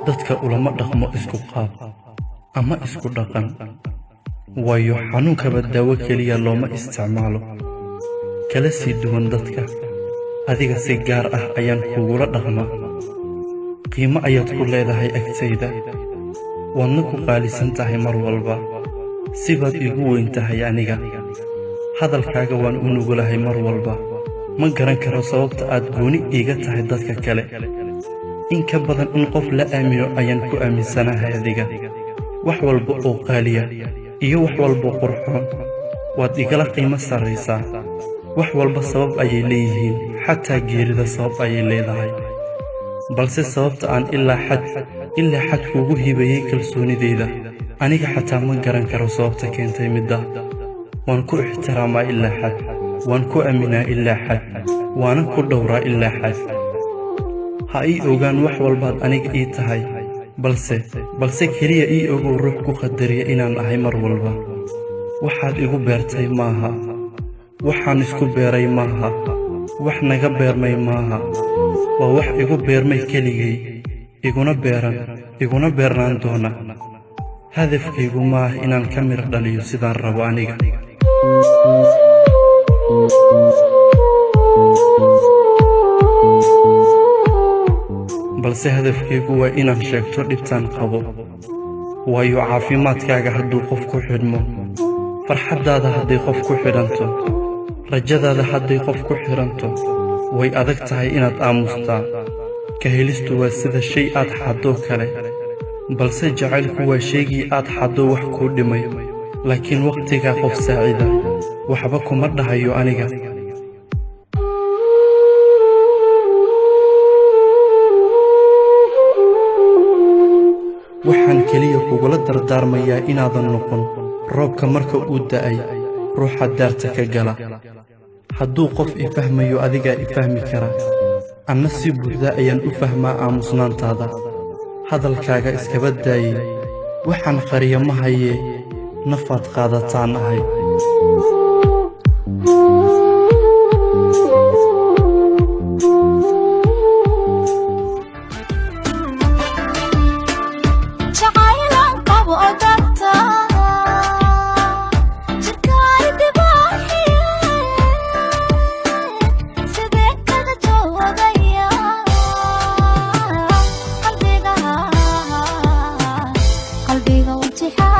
dadka ulama dhaqmo isku qaab ama isku dhaqan waayo xanuunkaba daawo keliya looma isticmaalo kala sii duwan dadka adiga si gaar ah ayaan kugula dhaqmaa qiimo ayaad ku leedahay agtayda waadna ku qaalisan tahay mar walba sibaad igu weyn tahay aniga hadalkaaga waan u nugulahay mar walba ma garan karo sababta aad gooni iiga tahay dadka kale in ka badan in qof la aamino ayaan ku aaminsanahay adiga wax walba oo qaaliya iyo wax walba qurxoon waad igala qiimo sarraysaa wax walba sabab ayay leeyihiin xataa geerida sabab ayay leedahay balse sababta aan ilaa xad kuugu hibayay kalsoonideyda aniga xataa ma garan karo sababta keentay midda waan ku ixtiraamaa ilaa xad waan ku aaminaa ilaa xad waana ku dhowraa ilaa xad ha ii ogaan wax walbaad aniga ii tahay balse keliya ii ogow ruux ku qadariya inaan ahay mar walba waxaad igu beertay maaha waxaan isku beeray maaha wax naga beermay maaha waa wax igu beermay keligay iguna beernaan doona hadafkaygu maaha inaan ka mir dhaliyo sidaan rabo aniga balse hadafkaygu waa inaan sheegto dhibtaan qabo waayo caafimaadkaaga hadduu qof ku xidhmo farxaddaada hadday qof ku xidhanto rajadaada hadday qof ku xidhanto way adag tahay inaad aamustaa ka helistu waa sida shay aad xaddoo kale balse jacaylku waa shaygii aad xaddo wax kuu dhimay laakiin wakhtigaa qof saacida waxba kuma dhahayo aniga waxaan keliya kugula dardaarmayaa inaadan noqon roobka marka uu da'ay ruuxa daarta ka gala hadduu qof i fahmayo adigaa i fahmi kara anna si buuxda ayaan u fahmaa aamusnaantaada hadalkaaga iskaba daayey waxaan qariya ma hayee nafaad qaadataan ahay qalbiga wajixaa